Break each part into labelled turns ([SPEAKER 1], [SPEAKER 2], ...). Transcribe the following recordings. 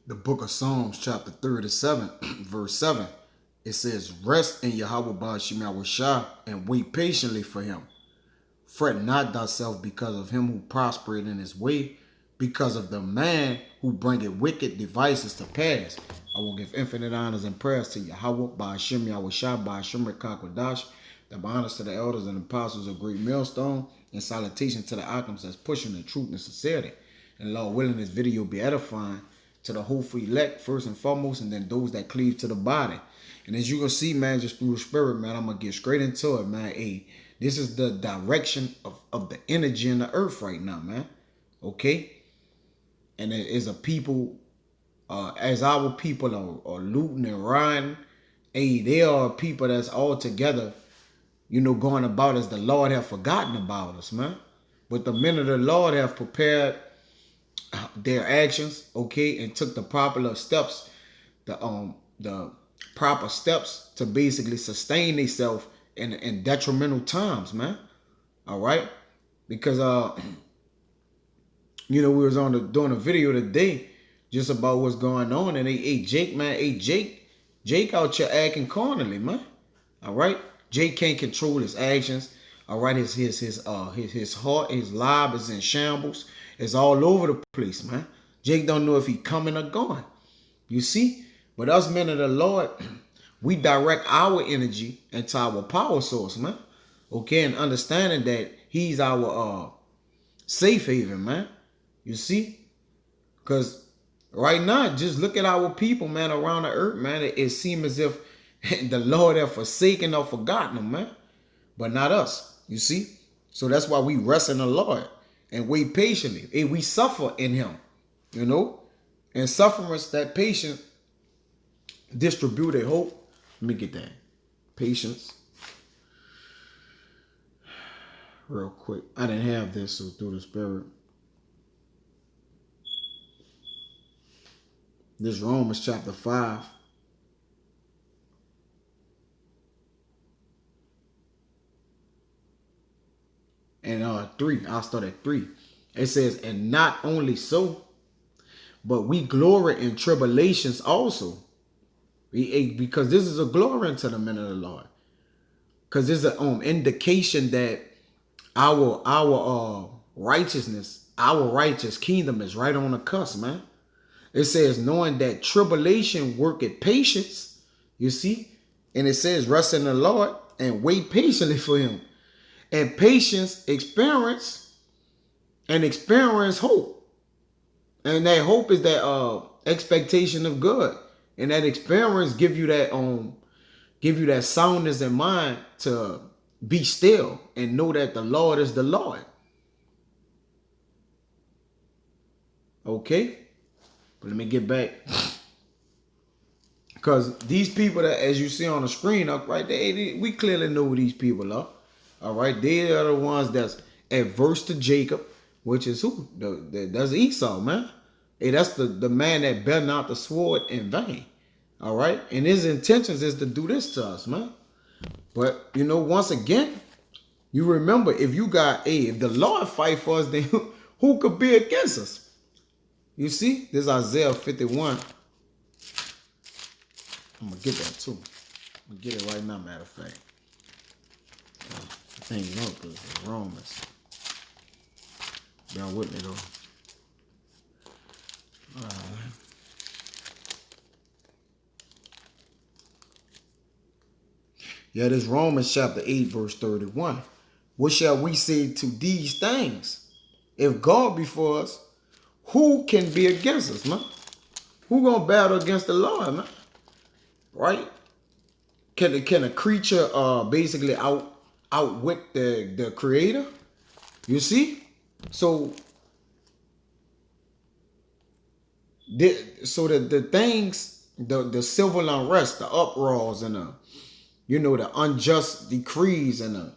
[SPEAKER 1] The book of Psalms, chapter 37, verse 7. It says, rest in Yahweh Ba'ashim Yahushua and wait patiently for him. Fret not thyself because of him who prospered in his way, because of the man who bringeth wicked devices to pass. I will give infinite honors and prayers to Yahweh Ba'ashim Yahushua Ba'ashim Rekakwadash. The honors to the elders and apostles of Great Millstone, and salutation to the alchemists that's pushing the truth and sincerity. And Lord willing, this video be edifying to the hopeful elect first and foremost, and then those that cleave to the body. And as you can see, man, just through the spirit, man, I'm going to get straight into it, man. Hey, this is the direction of the energy in the earth right now, man. Okay? And it is a people, as our people are looting and rioting, hey, they are people that's all together, you know, going about as the Lord have forgotten about us, man. But the men of the Lord have prepared their actions, okay, and took the proper steps, the proper steps to basically sustain themselves in detrimental times, man. All right, because you know, we was doing a video today just about what's going on, and hey, Jake, man, hey, Jake out here acting carnally, man. All right, Jake can't control his actions. All right, his heart, his life is in shambles. It's all over the place, man. Jake don't know if he coming or going. You see? But us men of the Lord, we direct our energy into our power source, man. Okay, and understanding that he's our safe haven, man. You see? Because right now, just look at our people, man, around the earth, man. It seems as if the Lord have forsaken or forgotten them, man. But not us, you see? So that's why we rest in the Lord and wait patiently. Hey, we suffer in him, you know? And sufferance, that patience, distributed hope. Let me get that. Patience. Real quick. I didn't have this, so through the spirit. This Romans chapter 5. And 3, I'll start at 3. It says, and not only so, but we glory in tribulations also. Because this is a glory unto the men of the Lord. Because there's an indication that our righteousness, our righteous kingdom is right on the cusp, man. It says, knowing that tribulation worketh patience, you see? And it says, rest in the Lord and wait patiently for him. And patience, experience hope. And that hope is that expectation of good. And that experience give you that soundness in mind to be still and know that the Lord is the Lord. Okay? But let me get back. Because these people that, as you see on the screen up right there, we clearly know who these people are. All right, they are the ones that's adverse to Jacob, which is who? That's Esau, man. Hey, that's the man that bear not the sword in vain. All right, and his intentions is to do this to us, man. But you know, once again, you remember if the Lord fight for us, then who could be against us? You see, this is Isaiah 51. I'm gonna get that too. I'm gonna get it right now, matter of fact. Thing up is Romans. Bear with me though. Yeah, this Romans chapter 8, verse 31. What shall we say to these things? If God be for us, who can be against us, man? Who gonna battle against the Lord, man? Right? Can a creature basically outwit the creator? You see? So the things, the civil unrest, the uproars, and the unjust decrees and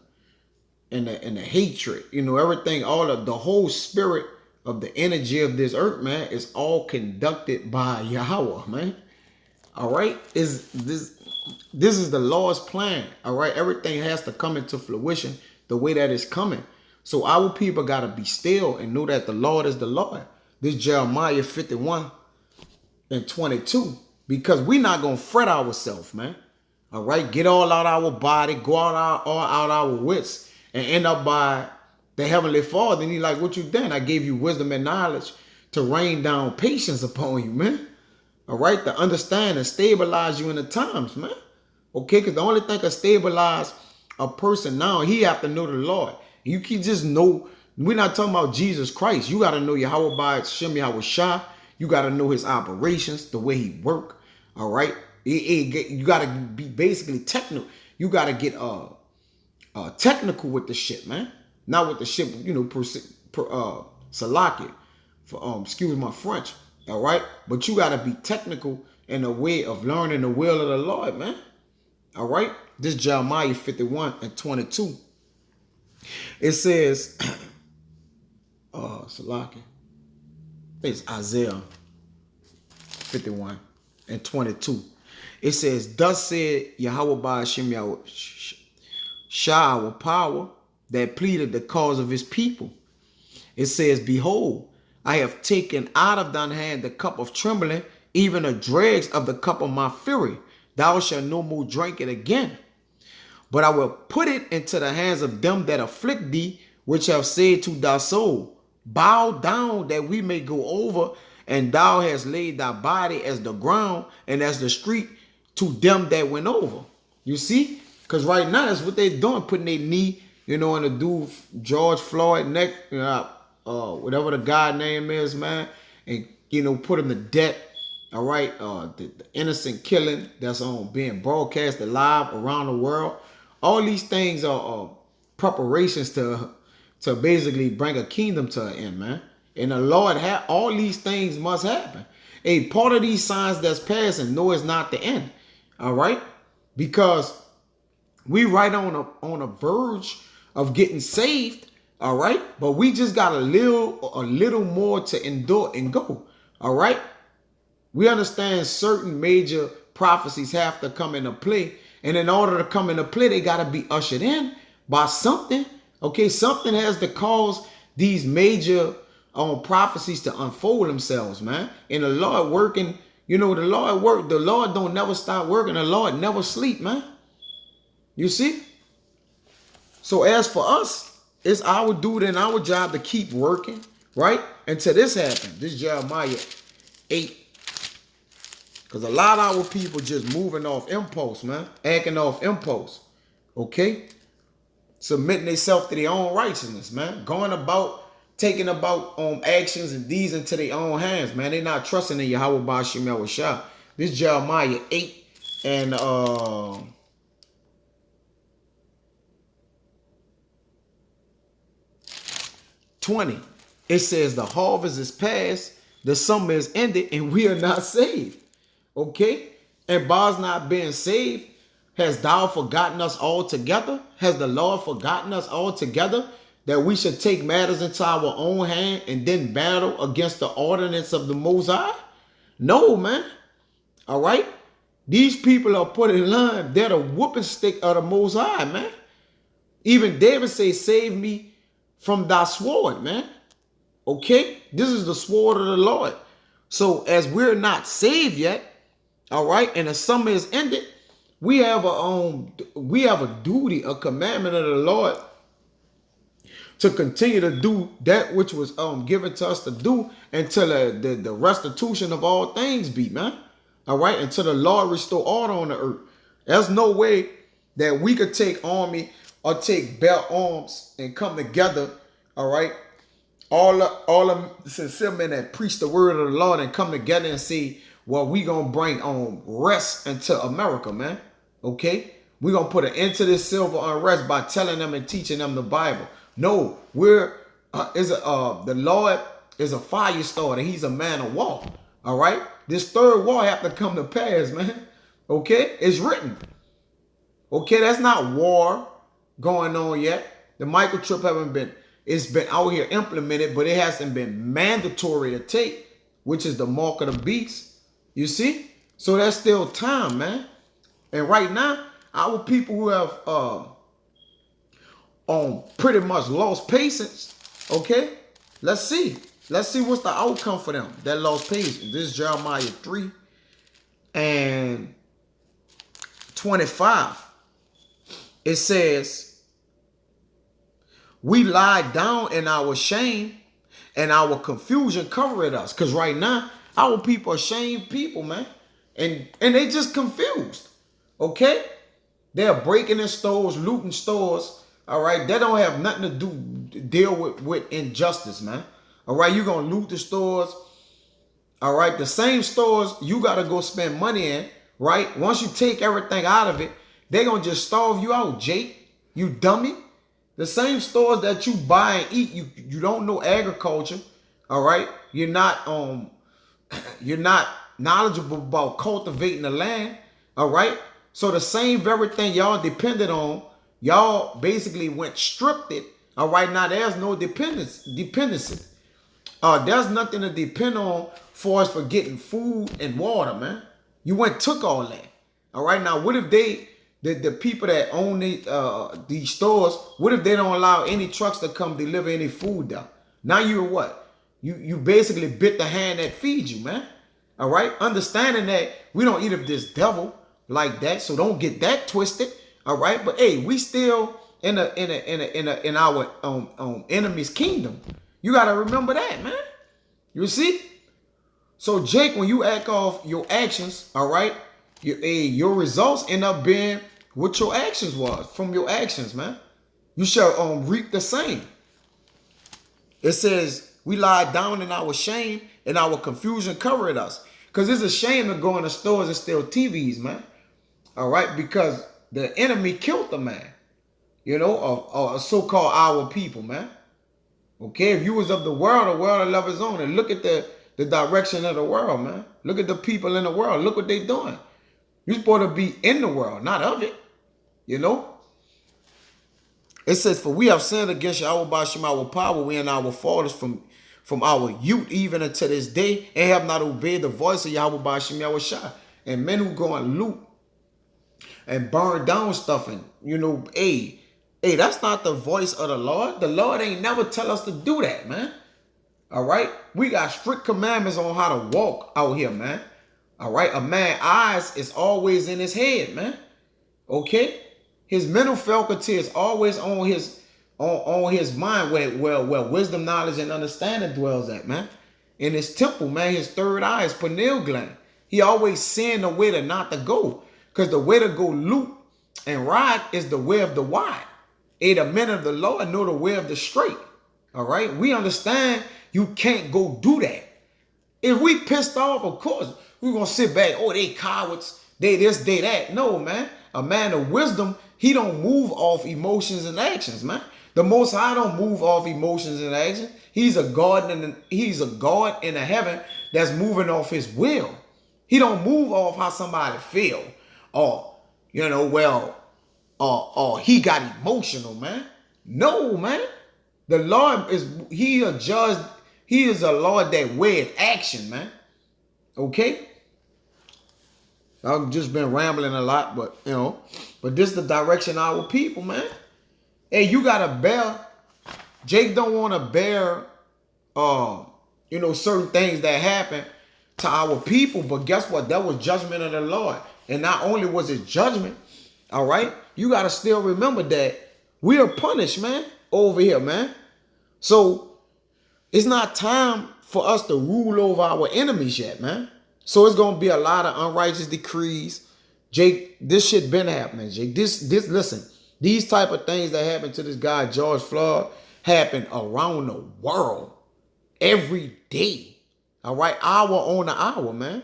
[SPEAKER 1] the hatred, everything, all of the whole spirit of the energy of this earth, man, is all conducted by Yahweh, man. All right? This is the Lord's plan. All right. Everything has to come into fruition the way that it's coming. So our people got to be still and know that the Lord is the Lord. This Jeremiah 51 and 22. Because we not going to fret ourselves, man. All right? Get all out our body, go all out our wits, and end up by the Heavenly Father. And he like, what you done? I gave you wisdom and knowledge to rain down patience upon you, man. All right? To understand and stabilize you in the times, man. Okay? Because the only thing can stabilize a person now, he have to know the Lord. You can just know. We're not talking about Jesus Christ. You got to know Yahweh by Shem Yahweh Shah. You got to know his operations, the way he work. All right. You got to be basically technical. You got to get technical with the shit, man. Not with the shit, Salaki. Excuse my French. All right. But you got to be technical in a way of learning the will of the Lord, man. All right. This Jeremiah 51 and 22. It says, Salaki. It's Isaiah 51 and 22. It says, thus said Yahweh Ba'ashem Yahweh Shah, our power, that pleaded the cause of his people. It says, behold, I have taken out of thine hand the cup of trembling, even the dregs of the cup of my fury. Thou shalt no more drink it again. But I will put it into the hands of them that afflict thee, which have said to thy soul, bow down that we may go over, and thou hast laid thy body as the ground and as the street to them that went over. You see? Because right now that's what they doing, putting their knee, in the dude George Floyd neck, whatever the guy name is, man, and put him to death. All right, the innocent killing that's being broadcasted live around the world. All these things are preparations to basically bring a kingdom to an end, man. And the Lord all these things must happen. A part of these signs that's passing, no, it's not the end. All right, because we right on a verge of getting saved. All right, but we just got a little more to endure and go. All right, we understand certain major prophecies have to come into play. And in order to come into play, they got to be ushered in by something. Okay, something has to cause these major prophecies to unfold themselves, man. And the Lord working, the Lord work. The Lord don't never stop working. The Lord never sleep, man. You see? So as for us, it's our duty and our job to keep working, right? Until this happens. This Jeremiah 8. Because a lot of our people just moving off impulse, man. Acting off impulse. Okay? Submitting themselves to their own righteousness, man. Taking about actions and deeds into their own hands, man. They're not trusting in Yahweh Ba'ashem Yahweh Shah. This Jeremiah 8 and 20. It says the harvest is past, the summer is ended, and we are not saved. Okay? And by us not being saved, has thou forgotten us altogether? Has the Lord forgotten us altogether? That we should take matters into our own hand and then battle against the ordinance of the Most High? No, man. All right? These people are put in line. They're the whooping stick of the Most High, man. Even David says, save me from thy sword, man. Okay? This is the sword of the Lord. So as we're not saved yet, all right, and the summer is ended, we have a duty, a commandment of the Lord to continue to do that which was given to us to do until the restitution of all things be, man. All right, until the Lord restore order on the earth. There's no way that we could take army or take belt arms and come together, all right, all the sincere men that preach the word of the Lord and come together and say, well, we gonna bring rest into America, man. Okay, we're gonna put an end to this civil unrest by telling them and teaching them the Bible. No, the Lord is a fire starter. He's a man of war. All right, this third war have to come to pass, man. Okay, it's written. Okay, that's not war going on yet. The microchip it's been out here implemented, but it hasn't been mandatory to take, which is the mark of the beast. You see? So that's still time, man. And right now, our people who have pretty much lost patience, okay? Let's see. let's see what's the outcome for them that lost patience. This is Jeremiah 3 and 25. It says, we lie down in our shame and our confusion covered us. Because right now, our people are shamed people, man. And they just confused. Okay? They're breaking in stores, looting stores. All right? They don't have nothing to deal with injustice, man. All right? You're going to loot the stores. All right? The same stores you got to go spend money in, right? Once you take everything out of it, they're going to just starve you out, Jake. You dummy. The same stores that you buy and eat, you don't know agriculture. All right? You're not knowledgeable about cultivating the land. All right? So the same very thing y'all depended on, y'all basically went stripped it. All right? Now there's no dependency. There's nothing to depend on for us for getting food and water, man. You went took all that. All right? Now what if the people that own these stores, what if they don't allow any trucks to come deliver any food there? Now you're what? You basically bit the hand that feeds you, man. All right? Understanding that we don't eat of this devil like that, so don't get that twisted. All right? But hey, we still in our enemy's kingdom. You got to remember that, man. You see? So Jake, when you act off your actions, all right, your results end up being what your actions was from your actions, man. You shall reap the same. It says we lie down in our shame and our confusion covered us. Because it's a shame to go in the stores and steal TVs, man. All right, because the enemy killed the man, or so-called our people, man. Okay, if you was of the world will love his own. And look at the direction of the world, man. Look at the people in the world. Look what they doing. You're supposed to be in the world, not of it. It says, for we have sinned against Yahweh Bashim, our power, we and our fathers from our youth even unto this day, and have not obeyed the voice of Yahweh Bashim Yahushua. And men who go and loot and burn down stuff, and hey, that's not the voice of the Lord. The Lord ain't never tell us to do that, man. All right? We got strict commandments on how to walk out here, man. All right? A man's eyes is always in his head, man. Okay? His mental faculty is always on his mind where wisdom, knowledge, and understanding dwells at, man. In his temple, man, his third eye is pineal gland. He always seeing the way to not to go. Because the way to go loot and ride is the way of the wide. The men of the Lord know the way of the straight. All right? We understand you can't go do that. If we pissed off, of course, we're going to sit back. Oh, they cowards. They this, they that. No, man. A man of wisdom, he don't move off emotions and actions, man. The Most High don't move off emotions and actions. He's a God in the heaven that's moving off his will. He don't move off how somebody feel. Or, or he got emotional, man. No, man. The Lord he a judge. He is a Lord that weighed action, man. Okay? I've just been rambling a lot, but this is the direction of our people, man. Hey, you gotta bear. Jake don't want to bear, certain things that happen to our people. But guess what? That was judgment of the Lord. And not only was it judgment, all right, you gotta still remember that we are punished, man, over here, man. So it's not time for us to rule over our enemies yet, man. So it's gonna be a lot of unrighteous decrees. Jake, this shit been happening, Jake. Listen, these type of things that happen to this guy, George Floyd, happen around the world every day. All right, hour on the hour, man.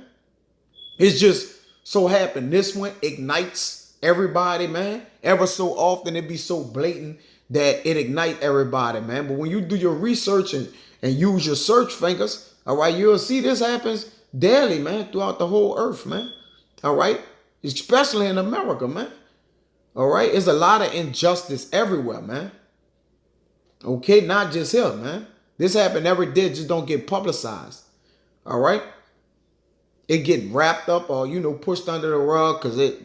[SPEAKER 1] It's just so happen this one ignites everybody, man. Ever so often it be so blatant that it ignite everybody, man. But when you do your research and use your search fingers, all right, you'll see this happens daily, man, throughout the whole earth, man. All right, especially in America, man. All right, there's a lot of injustice everywhere, man. Okay, not just here, man. This happen every day, just don't get publicized. All right, it get wrapped up or pushed under the rug because it.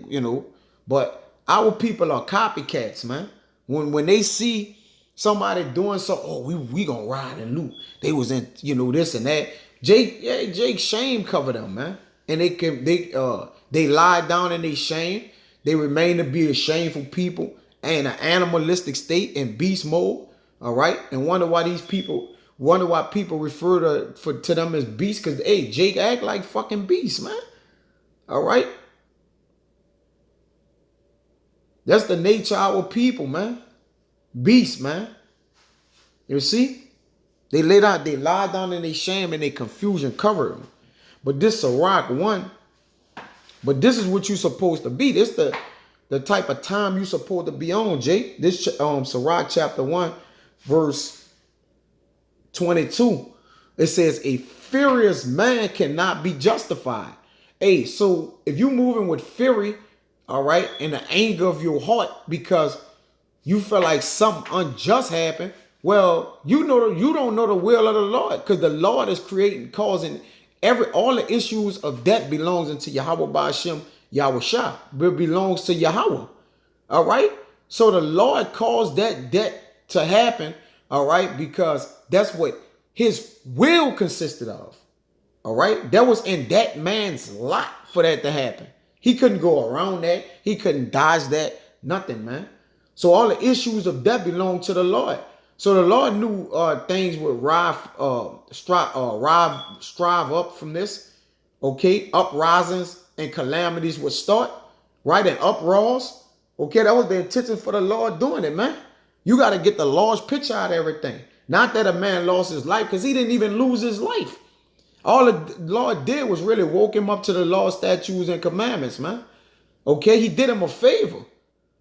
[SPEAKER 1] But our people are copycats, man. When they see Somebody doing so, oh, we gonna ride and loot. They was in, this and that. Jake shame covered them, man. And they lie down in their shame. They remain to be a shameful people and an animalistic state in beast mode. All right. And wonder why people refer to them as beasts, because hey, Jake act like fucking beast, man. All right. That's the nature of our people, man. Beast, man. You see? They lie down in their shame and their confusion cover them. But this Sirach 1, but this is what you're supposed to be. This the type of time you're supposed to be on, Jake. This Sirach chapter 1, verse 22. It says, a furious man cannot be justified. Hey, so if you're moving with fury, all right, in the anger of your heart because you feel like something unjust happened, well, you don't know the will of the Lord, because the Lord is causing all the issues of debt belongs into Yahweh Ba'ashem Yahweh Shah. It belongs to Yahweh. All right. So the Lord caused that debt to happen. All right. Because that's what his will consisted of. All right. That was in that man's lot for that to happen. He couldn't go around that. He couldn't dodge that. Nothing, man. So all the issues of debt belong to the Lord. So the Lord knew things would strive up from this. Okay, uprisings and calamities would start, right? And uproars. Okay, that was the intention for the Lord doing it, man. You got to get the large picture out of everything. Not that a man lost his life, because he didn't even lose his life. All the Lord did was really woke him up to the law, statutes, and commandments, man. Okay, he did him a favor.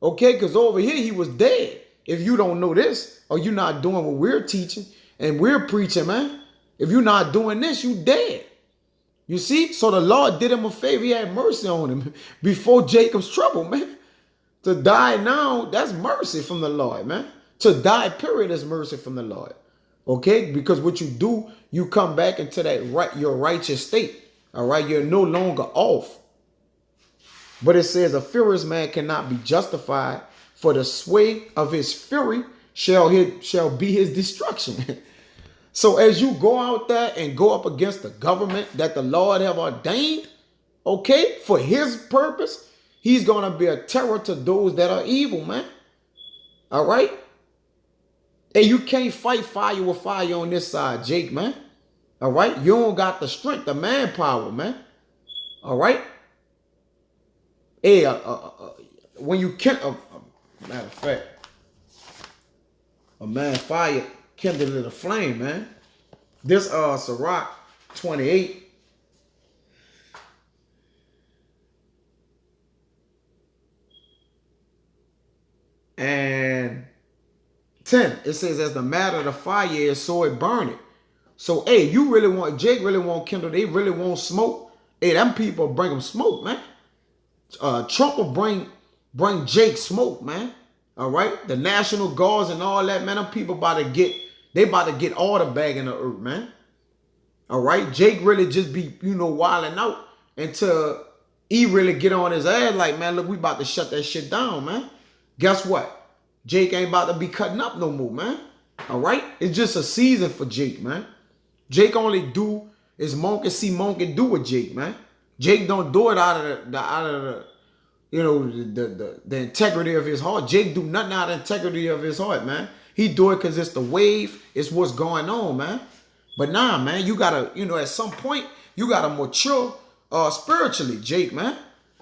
[SPEAKER 1] Okay, because over here he was dead. If you don't know this, or you're not doing what we're teaching and we're preaching, man. If you're not doing this, you dead. You see? So the Lord did him a favor. He had mercy on him before Jacob's trouble, man. To die now, that's mercy from the Lord, man. To die, period, is mercy from the Lord. Okay? Because what you do, you come back into your righteous state. All right? You're no longer off. But it says a furious man cannot be justified, for the sway of his fury shall be his destruction. So as you go out there and go up against the government that the Lord have ordained, okay, for his purpose, he's going to be a terror to those that are evil, man. All right? And you can't fight fire with fire on this side, Jake, man. All right? You don't got the strength, the manpower, man. All right? Hey, when you can't... matter of fact, a man fire kindled a flame, man. This Sirach 28. And 10. It says, as the matter of the fire is, so it burn it. So, hey, Jake really want kindle. They really want smoke. Hey, them people bring them smoke, man. Trump will bring Jake smoke, man. All right, the National Guards and all that, man. Them people about to get all the bag in the earth, man. All right, Jake really just be wilding out until he really get on his ass like, man, look, we about to shut that shit down, man. Guess what? Jake ain't about to be cutting up no more, man. All right, it's just a season for Jake, man. Jake only do as Monk and see Monk and do with Jake, man. Jake don't do it out of the the integrity of his heart. Jake do nothing out of the integrity of his heart, man. He do it because it's the wave. It's what's going on, man. But nah, man, you gotta, at some point, you gotta mature spiritually, Jake, man.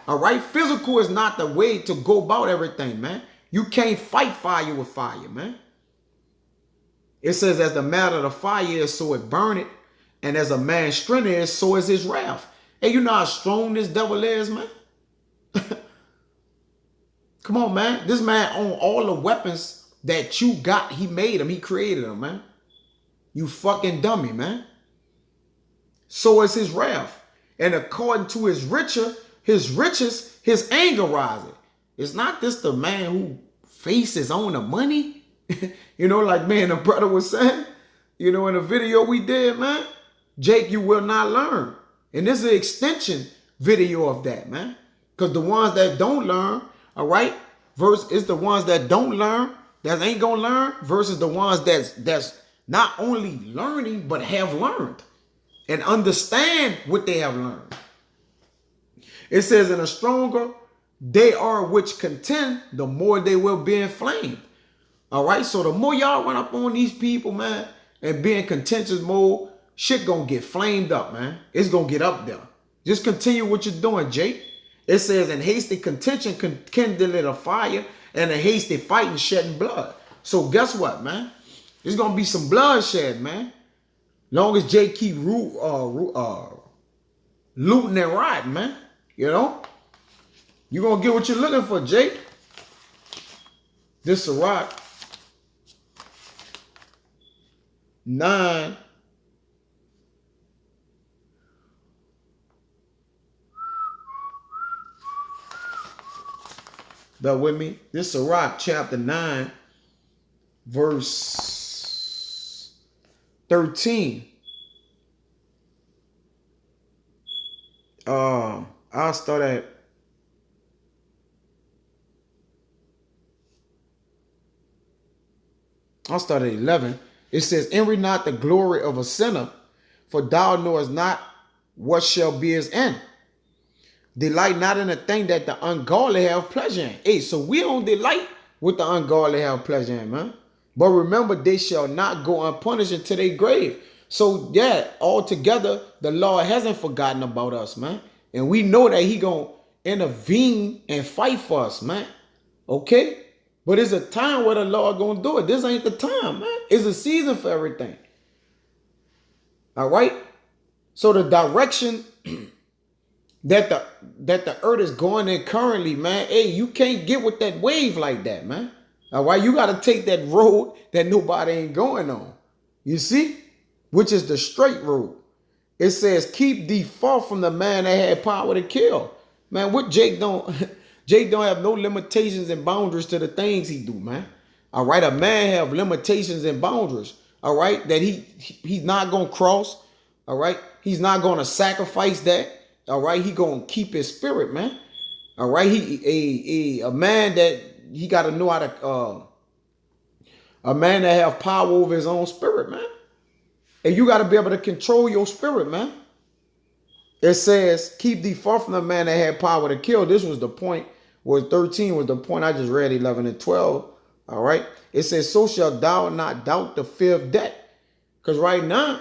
[SPEAKER 1] All right? Physical is not the way to go about everything, man. You can't fight fire with fire, man. It says, as the matter of the fire is, so it burn it. And as a man's strength is, so is his wrath. Hey, you know how strong this devil is, man? Come on, man. This man own all the weapons that you got. He made them. He created them, man. You fucking dummy, man. So is his wrath. And according to his riches, his anger rising. It's not this the man who faces on the money. Like man, the brother was saying, in the video we did, man. Jake, you will not learn. And this is an extension video of that, man. Because the ones that don't learn, all right, verse is the ones that don't learn that ain't gonna learn versus the ones that's not only learning but have learned and understand what they have learned. It says, "In a stronger they are which contend, the more they will be inflamed." All right, so the more y'all run up on these people, man, and be in contentious mode, shit gonna get flamed up, man. It's gonna get up there. Just continue what you're doing, Jake. It says, "In hasty contention kindle a fire, and a hasty fighting shedding blood." So guess what, man? There's gonna be some bloodshed, man. Long as Jake keep looting and rioting, man. You know, you gonna get what you're looking for, Jake. This Sirach 9. Bear with me. This Sirach chapter 9, verse 13. I'll start at I'll start at 11. It says, "Envy not the glory of a sinner, for thou knowest not what shall be his end. Delight not in a thing that the ungodly have pleasure in." Hey, so we don't delight what the ungodly have pleasure in, man. But remember, they shall not go unpunished into their grave. So yeah, altogether, the Lord hasn't forgotten about us, man. And we know that he gonna intervene and fight for us, man. Okay? But it's a time where the Lord gonna do it. This ain't the time, man. It's a season for everything. All right? So the direction that the earth is going in currently, man, hey, you can't get with that wave like that, man. All right? You got to take that road that nobody ain't going on. You see? Which is the straight road. It says, "Keep thee far from the man that had power to kill." Man, what Jake don't have no limitations and boundaries to the things he do, man. All right, a man have limitations and boundaries. All right, that he's not gonna cross. All right, he's not gonna sacrifice that. All right, he gonna keep his spirit, man. All right, a man that he got to know how to a man that have power over his own spirit, man. And you got to be able to control your spirit, man. It says, "Keep thee far from the man that had power to kill." This was the point. Was 13 was the point. I just read 11 and 12. All right. It says, "So shalt thou not doubt the fear of death." Because right now,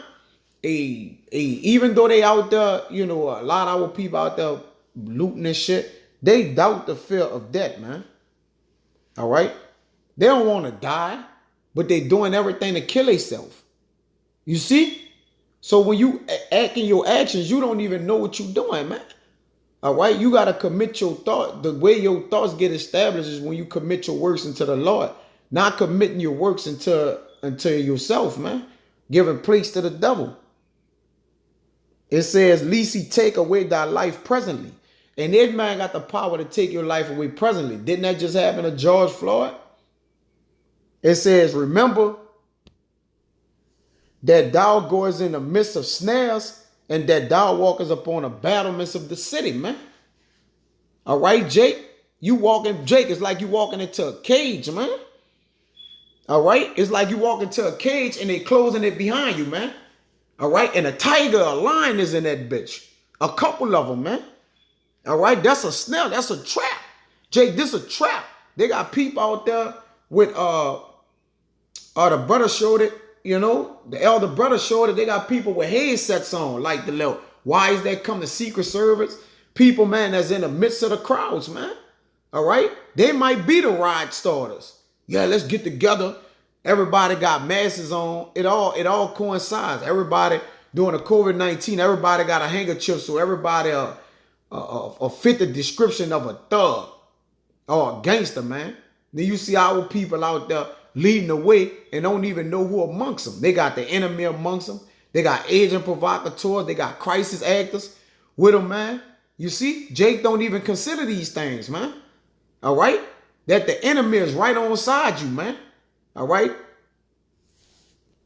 [SPEAKER 1] even though they out there, you know, a lot of our people out there looting and shit, they doubt the fear of death, man. All right. They don't want to die, but they doing everything to kill themselves. You see? So when you act in your actions, you don't even know what you're doing, man. All right? You got to commit your thought. The way your thoughts get established is when you commit your works into the Lord. Not committing your works into yourself, man. Giving place to the devil. It says, "Lest he take away thy life presently." And this man got the power to take your life away presently. Didn't that just happen to George Floyd? It says, "Remember that thou goest in the midst of snares, and that thou walkest upon the battlements of the city," man. All right, Jake? Jake, it's like you walking into a cage, man. All right? It's like you walk into a cage and they closing it behind you, man. All right? And a tiger, a lion is in that bitch. A couple of them, man. All right? That's a snare. That's a trap. Jake, this is a trap. They got people out there with, the brother showed it. You know, the elder brother showed it. They got people with headsets on, like the little wise that come to Secret Service. People, man, that's in the midst of the crowds, man. All right? They might be the riot starters. Yeah, let's get together. Everybody got masks on. It all coincides. Everybody during the COVID-19, everybody got a handkerchief, so everybody fit the description of a thug or a gangster, man. Then you see our people out there leading the way and don't even know who amongst them. They got the enemy amongst them. They got agent provocateurs. They got crisis actors with them, man. You see, Jake don't even consider these things, man. All right? That the enemy is right on side you, man. All right?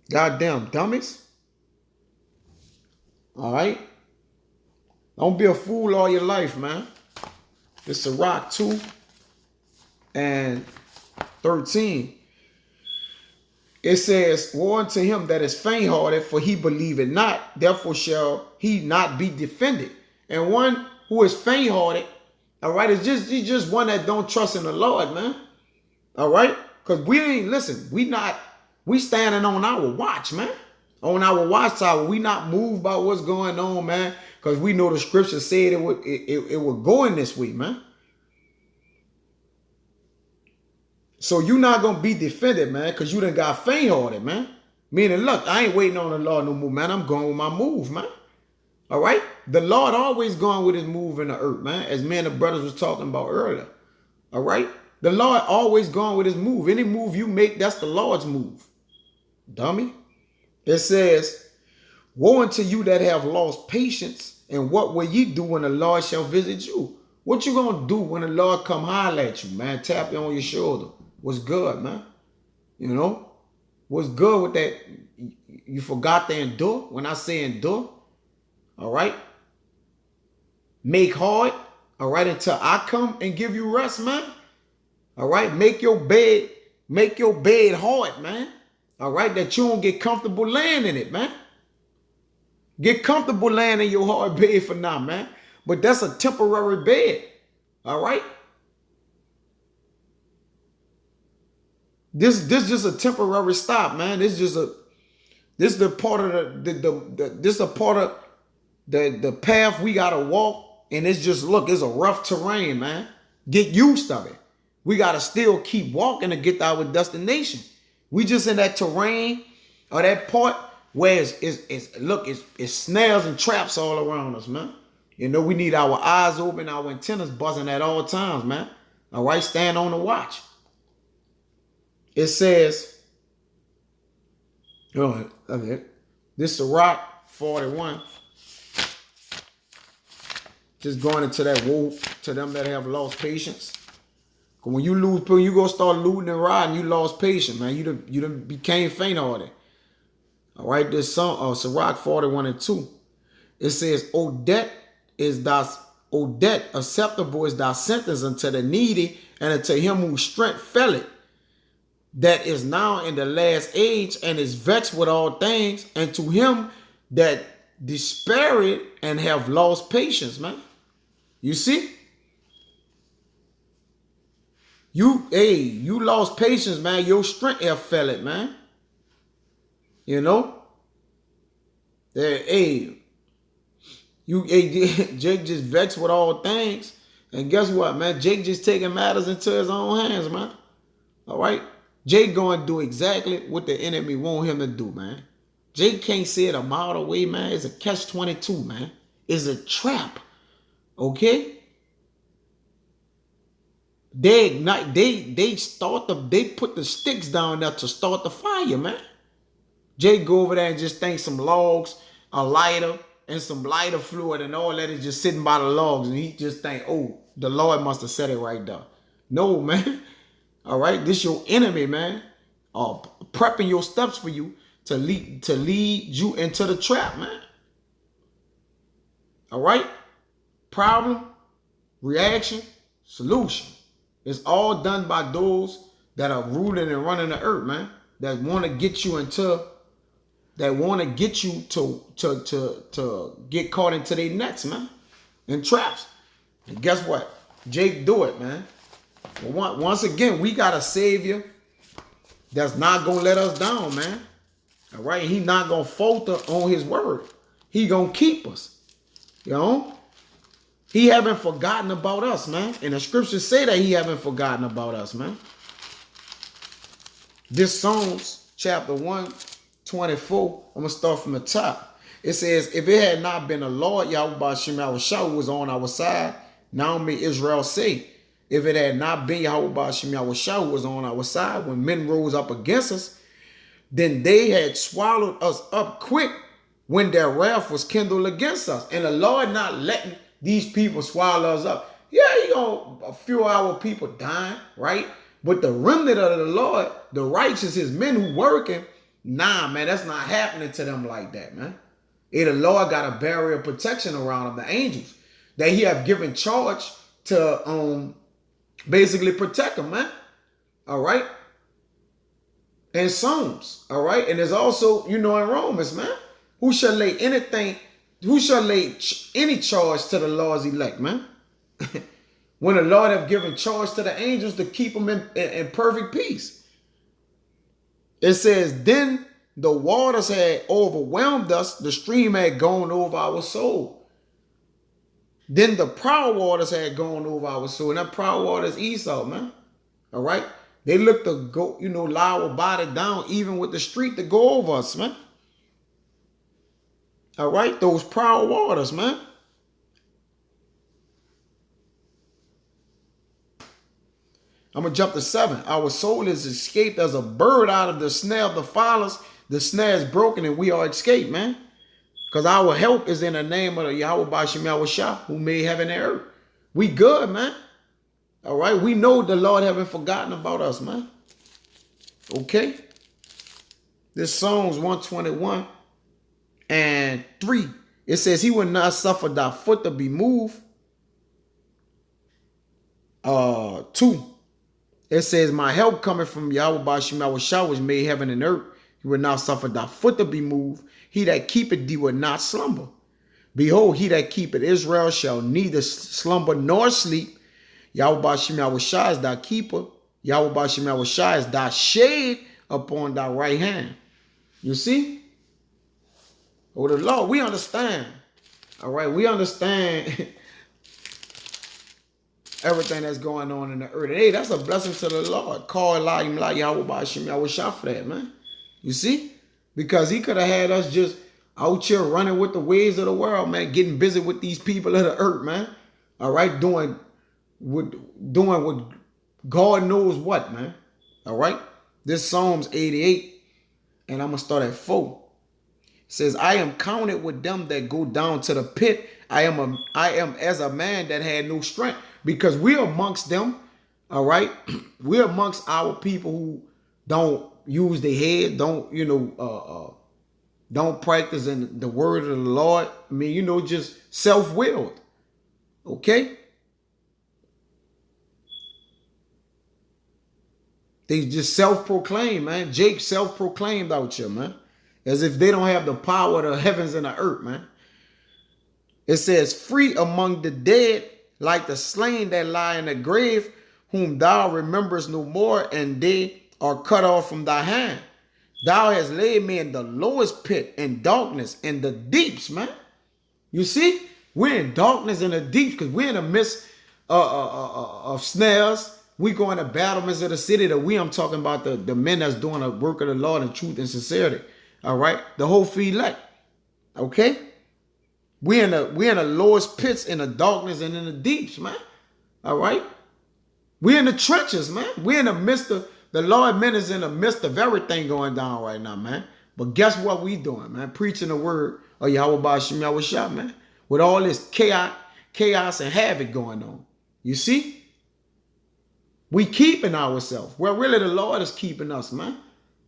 [SPEAKER 1] Goddamn dummies. All right? Don't be a fool all your life, man. It's Sirach 2 and 13. It says, woe unto him that is faint-hearted, for he believeth not, therefore shall he not be defended. And one who is faint-hearted, all right, it's just one that don't trust in the Lord, man. All right? Because we ain't, listen, we standing on our watch, man. On our watchtower. We not moved by what's going on, man. Because we know the scripture said it would go in this way, man. So you not going to be defended, man, because you done got faint-hearted, man. Meaning, look, I ain't waiting on the Lord no more, man. I'm going with my move, man. All right? The Lord always going with his move in the earth, man, as me and the brothers was talking about earlier. All right? The Lord always going with his move. Any move you make, that's the Lord's move. Dummy. It says, woe unto you that have lost patience, and what will ye do when the Lord shall visit you? What you going to do when the Lord come holler at you, man? Tap you on your shoulder. What's good, man? You know? What's good with that? You forgot to endure? When I say endure, all right? Make hard, all right, until I come and give you rest, man. All right? Make your bed hard, man. All right? That you don't get comfortable laying in it, man. Get comfortable laying in your hard bed for now, man. But that's a temporary bed. All right? This just a temporary stop, man. This is the part of the path we gotta walk, and it's just, look, it's a rough terrain, man. Get used to it. We gotta still keep walking to get to our destination. We just in that terrain or that part where it's snares and traps all around us, man. You know, we need our eyes open, our antennas buzzing at all times, man. All right, stand on the watch. It says, okay, this Sirach 41. Just going into that woe to them that have lost patience. When you lose, you go start looting and riding, you lost patience, man. You done became faint-hearted. All right, this song, Sirach 41 and 2. It says, O debt, acceptable is thy sentence unto the needy, and unto him whose strength faileth, that is now in the last age, and is vexed with all things, and to him that despaired and have lost patience, man. You see? You lost patience, man. Your strength have failed, man. You know? Jake just vexed with all things. And guess what, man? Jake just taking matters into his own hands, man. All right? Jake going to do exactly what the enemy want him to do, man. Jake can't see it a mile away, man. It's a catch-22, man. It's a trap. Okay? They put the sticks down there to start the fire, man. Jake go over there and just think some logs, a lighter, and some lighter fluid and all that is just sitting by the logs, and he just think, oh, the Lord must have said it right there. No, man. All right, this your enemy, man. Prepping your steps for you to lead you into the trap, man. All right? Problem, reaction, solution. It's all done by those that are ruling and running the earth, man. That want to get you to get caught into their nets, man, and traps. And guess what? Jake do it, man. But once again, we got a savior that's not gonna let us down, man. All right, he not gonna falter on his word. He gonna keep us. You know, he haven't forgotten about us, man. And the scriptures say that he haven't forgotten about us, man. This Psalms chapter 124. I'm gonna start from the top. It says, if it had not been the Lord Yahweh Ba'ashem Yahushua who was on our side, now may Israel say, if it had not been Yahweh Ba'ashem Yahushua who was on our side when men rose up against us, then they had swallowed us up quick when their wrath was kindled against us. And the Lord not letting these people swallow us up. Yeah, you know, a few of our people dying, right? But the remnant of the Lord, the righteous, his men who working, nah, man, that's not happening to them like that, man. The Lord got a barrier of protection around them, the angels, that he have given charge to basically protect them, man. All right? in Psalms, all right? And there's also, in Romans, man. Who shall lay any charge to the Lord's elect, man? When the Lord have given charge to the angels to keep them in perfect peace. It says, then the waters had overwhelmed us, the stream had gone over our soul. Then the proud waters had gone over our soul. And that proud water is Esau, man. All right? They look to go, lie our body down, even with the street to go over us, man. All right? Those proud waters, man. I'm going to jump to 7. Our soul is escaped as a bird out of the snare of the fowlers. The snare is broken and we are escaped, man. Because our help is in the name of the Yahweh Ba'Shem Yahweh Shah, who made heaven and earth. We good, man. All right? We know the Lord haven't forgotten about us, man. Okay? This Psalms 121 and 3. It says, he will not suffer thy foot to be moved. 2. It says, my help coming from Yahweh Ba'Shem Yahweh Shah, which made heaven and earth. He will not suffer thy foot to be moved. He that keepeth thee will not slumber. Behold, he that keepeth Israel shall neither slumber nor sleep. Yahweh Ba'Shem Yahweh Shah is thy keeper. Yahweh Ba'Shem Yahweh Shah is thy shade upon thy right hand. You see? Oh, the Lord, we understand. All right, we understand everything that's going on in the earth. Hey, that's a blessing to the Lord. Call Elohim like Yahweh Ba'Shem Yahweh Shah for that, man. You see? Because he could have had us just out here running with the ways of the world, man, getting busy with these people of the earth, man. All right, doing what God knows what, man. All right? This Psalms 88, and I'm going to start at 4. It says, I am counted with them that go down to the pit. I am as a man that had no strength. Because we're amongst them, all right? We're amongst our people who don't use their head, don't practice in the word of the Lord. I mean, just self-willed. Okay? They just self-proclaim, man. Jake self-proclaimed out here, man. As if they don't have the power of the heavens and the earth, man. It says, free among the dead, like the slain that lie in the grave, whom thou rememberest no more, and they are cut off from thy hand. Thou hast laid me in the lowest pit, in darkness, in the deeps, man. You see? We're in darkness in the deeps because we're in the midst of snares. We go into battlements of the city. I'm talking about the men that's doing the work of the Lord in truth and sincerity. All right? The whole elect. Okay? We're in the lowest pits, in the darkness and in the deeps, man. All right? We're in the trenches, man. We're in the midst of, the Lord men is in the midst of everything going down right now, man. But guess what we doing, man? Preaching the word of Yahweh Ba'Shem Yahweh Shah, man. With all this chaos and havoc going on. You see? We keeping ourselves. Well, really the Lord is keeping us, man.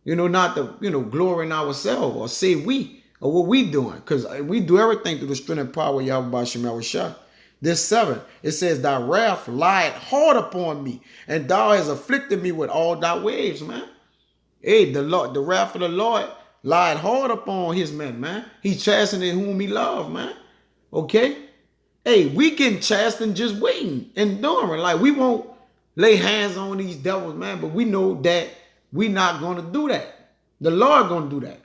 [SPEAKER 1] Not the, glory in ourselves or say we or what we doing. Because we do everything through the strength and power of Yahweh Ba'Shem Yahweh Shah. This 7, it says, thy wrath lieth hard upon me, and thou hast afflicted me with all thy waves, man. Hey, the wrath of the Lord lieth hard upon his men, man. He chastening whom he love, man. Okay? Hey, we getting chastened just waiting, enduring. Like, we won't lay hands on these devils, man, but we know that we not going to do that. The Lord going to do that.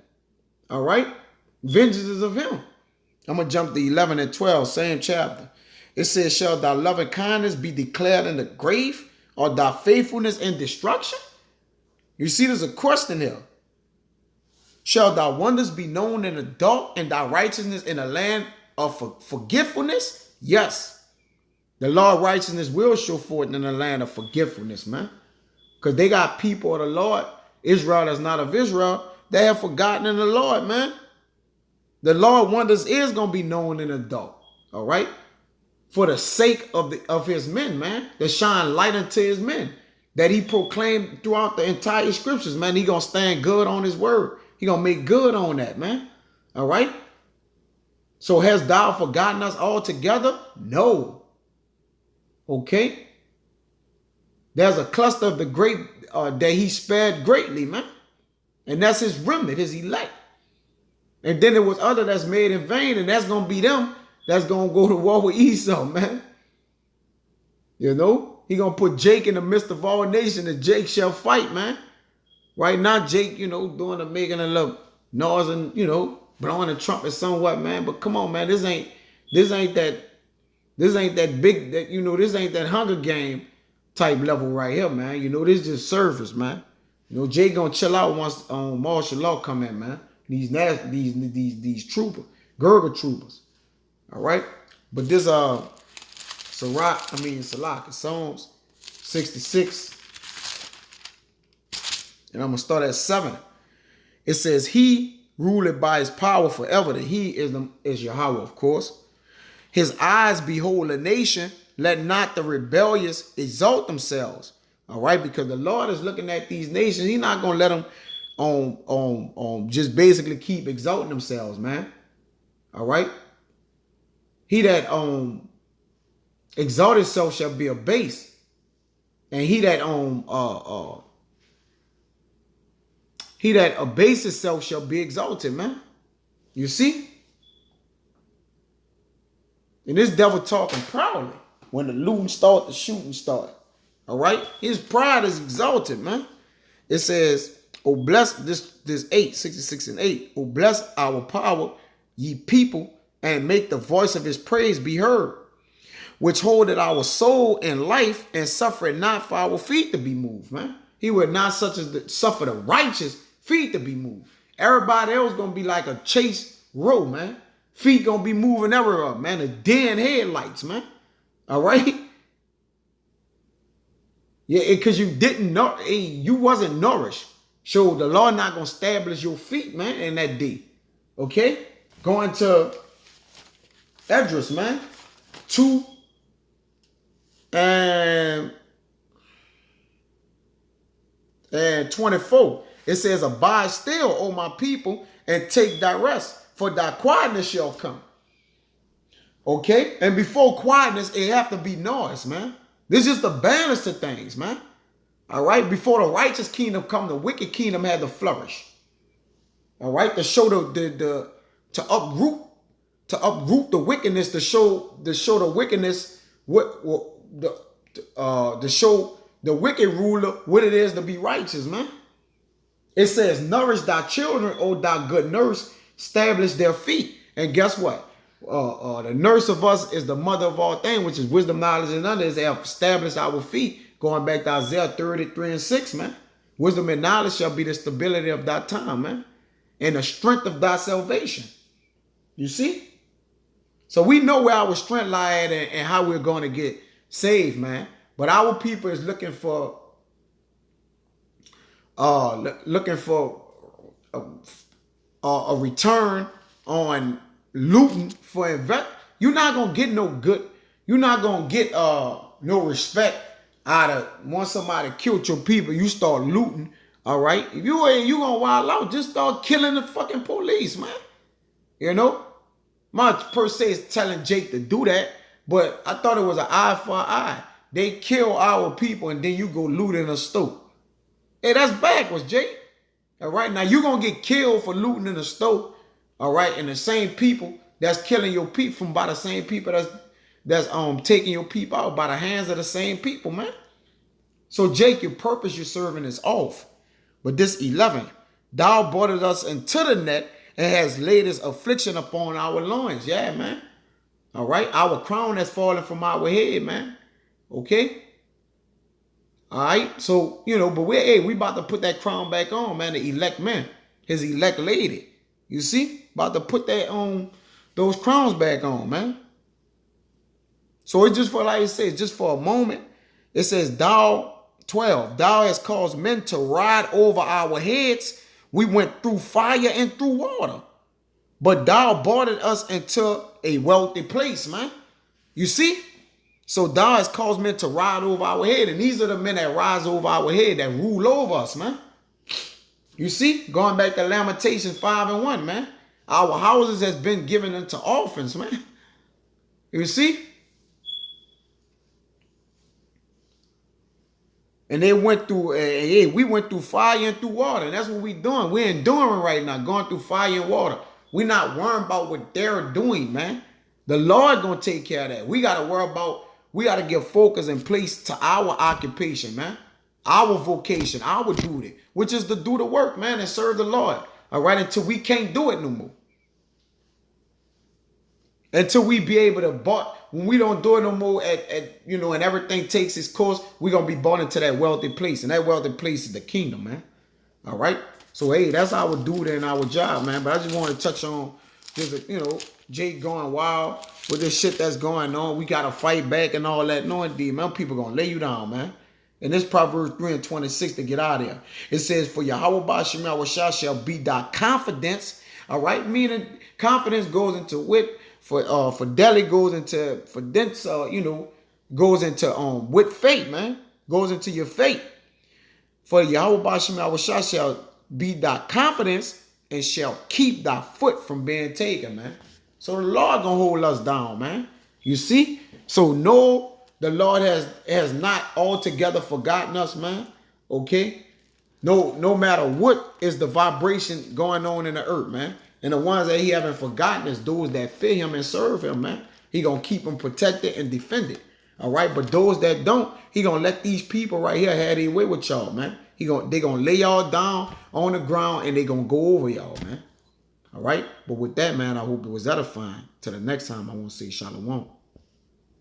[SPEAKER 1] All right? Vengeance is of him. I'm going to jump to 11 and 12, same chapter. It says, shall thy loving kindness be declared in the grave, or thy faithfulness in destruction? You see, there's a question here. Shall thy wonders be known in the dark, and thy righteousness in the land of forgetfulness? Yes. The Lord righteousness will show forth in the land of forgetfulness, man. Because they got people of the Lord, Israel that's not of Israel, they have forgotten in the Lord, man. The Lord wonders is going to be known in the dark, all right? For the sake of his men, man, that shine light unto his men, that he proclaimed throughout the entire scriptures, man. He going to stand good on his word. He going to make good on that, man. All right? So hast thou forgotten us altogether? No. Okay? There's a cluster of the great that he spared greatly, man. And that's his remnant, his elect. And then there was other that's made in vain, and that's going to be them that's going to go to war with Esau, man. You know? He going to put Jake in the midst of all nations, and Jake shall fight, man. Right now, Jake, doing the making a little noise and, blowing the trumpet somewhat, man. But come on, man, this ain't that big, this ain't that Hunger Game type level right here, man. This is just surface, man. Jake gonna chill out once martial law come in, man. These troopers, Gurga troopers. All right. But this Salak, Psalms 66. And I'm gonna start at 7. It says, He ruleth by his power forever. The He is Yahweh, of course. His eyes behold a nation. Let not the rebellious exalt themselves. All right, because the Lord is looking at these nations. He's not gonna let them just basically keep exalting themselves, man. All right. He that exalt himself shall be abased, and he that abase himself shall be exalted, man. You see? And this devil talking proudly when the looting start, the shooting start. All right? His pride is exalted, man. It says, oh, bless this 8, 66 and 8. Oh, bless our power, ye people, and make the voice of his praise be heard, which holdeth our soul in life and suffereth not for our feet to be moved, man. He would not suffer the righteous feet to be moved. Everybody else gonna be like a chase row, man. Feet gonna be moving everywhere, man. The dead headlights, man. All right? Yeah, because you wasn't nourished. So the Lord not gonna establish your feet, man, in that day. Okay? Going to Esdras, man. 2 and 24. It says, Abide still, O my people, and take thy rest, for thy quietness shall come. Okay? And before quietness, it have to be noise, man. This is the balance of things, man. All right? Before the righteous kingdom come, the wicked kingdom had to flourish. All right? To show to uproot the wickedness, to show the wickedness, to show the wicked ruler what it is to be righteous, man. It says, nourish thy children, O thou good nurse, establish their feet. And guess what? The nurse of us is the mother of all things, which is wisdom, knowledge, and others. They have established our feet. Going back to Isaiah 33 and 6, man. Wisdom and knowledge shall be the stability of thy time, man. And the strength of thy salvation. You see? So we know where our strength lies and how we're going to get saved, man. But our people is looking for a return on looting for invest. You're not gonna get no good. You're not gonna get no respect out of once somebody killed your people. You start looting. All right, if you gonna wild out, just start killing the fucking police, man. My per se is telling Jake to do that, but I thought it was an eye for an eye. They kill our people and then you go loot in a store. Hey, that's backwards, Jake. All right, now you're going to get killed for looting in a store. All right, and the same people that's killing your people from by the same people that's taking your people out by the hands of the same people, man. So, Jake, your purpose you're serving is off. But this 11, thou brought us into the net and has laid his affliction upon our loins. Yeah, man. All right, our crown has fallen from our head, man. Okay? All right? So, but we about to put that crown back on, man. The elect man, his elect lady. You see? About to put that on, those crowns back on, man. So it's just for, like it says, just for a moment. It says, thou, 12, thou hast caused men to ride over our heads. We went through fire and through water. But thou brought us into a wealthy place, man. You see? So thou hast caused men to ride over our head. And these are the men that rise over our head, that rule over us, man. You see? Going back to Lamentations 5 and 1, man. Our houses has been given unto orphans, man. You see? And they went through, we went through fire and through water. And that's what we doing. We're enduring right now, going through fire and water. We're not worrying about what they're doing, man. The Lord gonna take care of that. We gotta worry about, we gotta give focus and place to our occupation, man. Our vocation, our duty, which is to do the work, man, and serve the Lord. All right, until we can't do it no more. Until we be able to when we don't do it no more and everything takes its course, we're gonna be bought into that wealthy place. And that wealthy place is the kingdom, man. All right. So hey, that's our duty and our job, man. But I just want to touch on this, Jake going wild with this shit that's going on. We gotta fight back and all that. No, indeed, man. People gonna lay you down, man. And this Proverbs 3:26 to get out of there. It says, for Yahweh Ba'Shem Yahushua shall be thy confidence. All right, meaning confidence goes into wit. For Delhi goes into, for Dents, goes into with faith, man. Goes into your faith. For Yahweh Ba'Shem Yahushua shall be thy confidence and shall keep thy foot from being taken, man. So the Lord gonna hold us down, man. You see? So no, the Lord has not altogether forgotten us, man. Okay? No matter what is the vibration going on in the earth, man. And the ones that he haven't forgotten is those that fear him and serve him, man. He gonna keep them protected and defended. All right, but those that don't, he gonna let these people right here have their way with y'all, man. They gonna lay y'all down on the ground and they gonna go over y'all, man. All right, but with that, man, I hope it was edifying. Till the next time, I want to say shalom.